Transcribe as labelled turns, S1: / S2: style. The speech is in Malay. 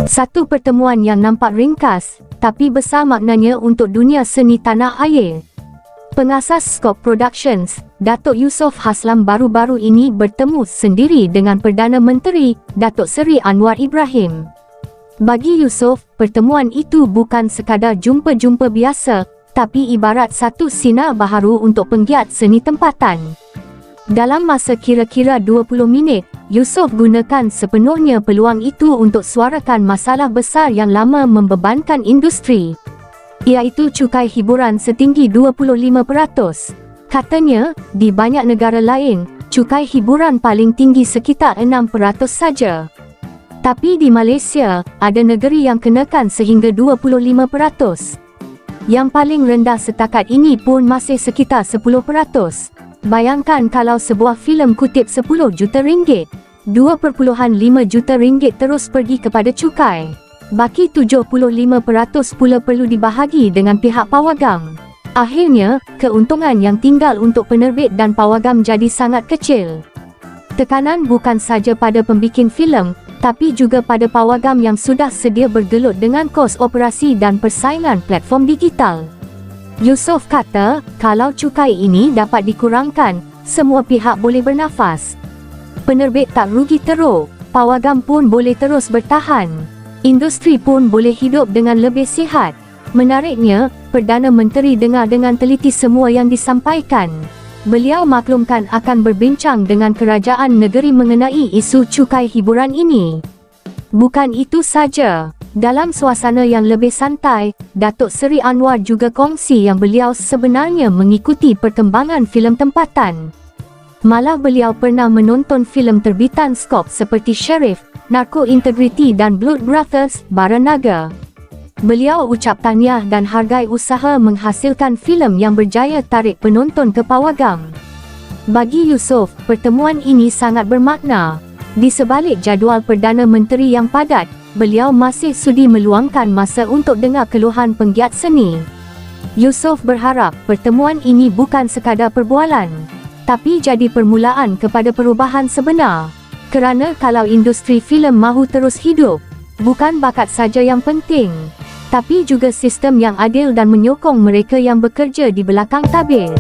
S1: Satu pertemuan yang nampak ringkas, tapi besar maknanya untuk dunia seni tanah air. Pengasas Skop Productions, Datuk Yusof Haslam baru-baru ini bertemu sendiri dengan Perdana Menteri, Datuk Seri Anwar Ibrahim. Bagi Yusof, pertemuan itu bukan sekadar jumpa-jumpa biasa, tapi ibarat satu sinar baharu untuk penggiat seni tempatan. Dalam masa kira-kira 20 minit, Yusof gunakan sepenuhnya peluang itu untuk suarakan masalah besar yang lama membebankan industri, iaitu cukai hiburan setinggi 25%. Katanya, di banyak negara lain, cukai hiburan paling tinggi sekitar 6% saja. Tapi di Malaysia, ada negeri yang kenakan sehingga 25%. Yang paling rendah setakat ini pun masih sekitar 10%. Bayangkan kalau sebuah filem kutip 10 juta ringgit, 2.5 juta ringgit terus pergi kepada cukai. Baki 75% pula perlu dibahagi dengan pihak pawagam. Akhirnya, keuntungan yang tinggal untuk penerbit dan pawagam jadi sangat kecil. Tekanan bukan saja pada pembikin filem, tapi juga pada pawagam yang sudah sedia bergelut dengan kos operasi dan persaingan platform digital. Yusof kata, kalau cukai ini dapat dikurangkan, semua pihak boleh bernafas. Penerbit tak rugi teruk, pawagam pun boleh terus bertahan. Industri pun boleh hidup dengan lebih sihat. Menariknya, Perdana Menteri dengar dengan teliti semua yang disampaikan. Beliau maklumkan akan berbincang dengan kerajaan negeri mengenai isu cukai hiburan ini. Bukan itu saja. Dalam suasana yang lebih santai, Datuk Seri Anwar juga kongsi yang beliau sebenarnya mengikuti perkembangan filem tempatan. Malah beliau pernah menonton filem terbitan Skop seperti Sheriff, Narco Integrity dan Blood Brothers, Baranaga. Beliau ucap tahniah dan hargai usaha menghasilkan filem yang berjaya tarik penonton ke pawagam. Bagi Yusof, pertemuan ini sangat bermakna. Di sebalik jadual Perdana Menteri yang padat, beliau masih sudi meluangkan masa untuk dengar keluhan penggiat seni. Yusof berharap pertemuan ini bukan sekadar perbualan, tapi jadi permulaan kepada perubahan sebenar. Kerana kalau industri filem mahu terus hidup, bukan bakat saja yang penting, tapi juga sistem yang adil dan menyokong mereka yang bekerja di belakang tabir.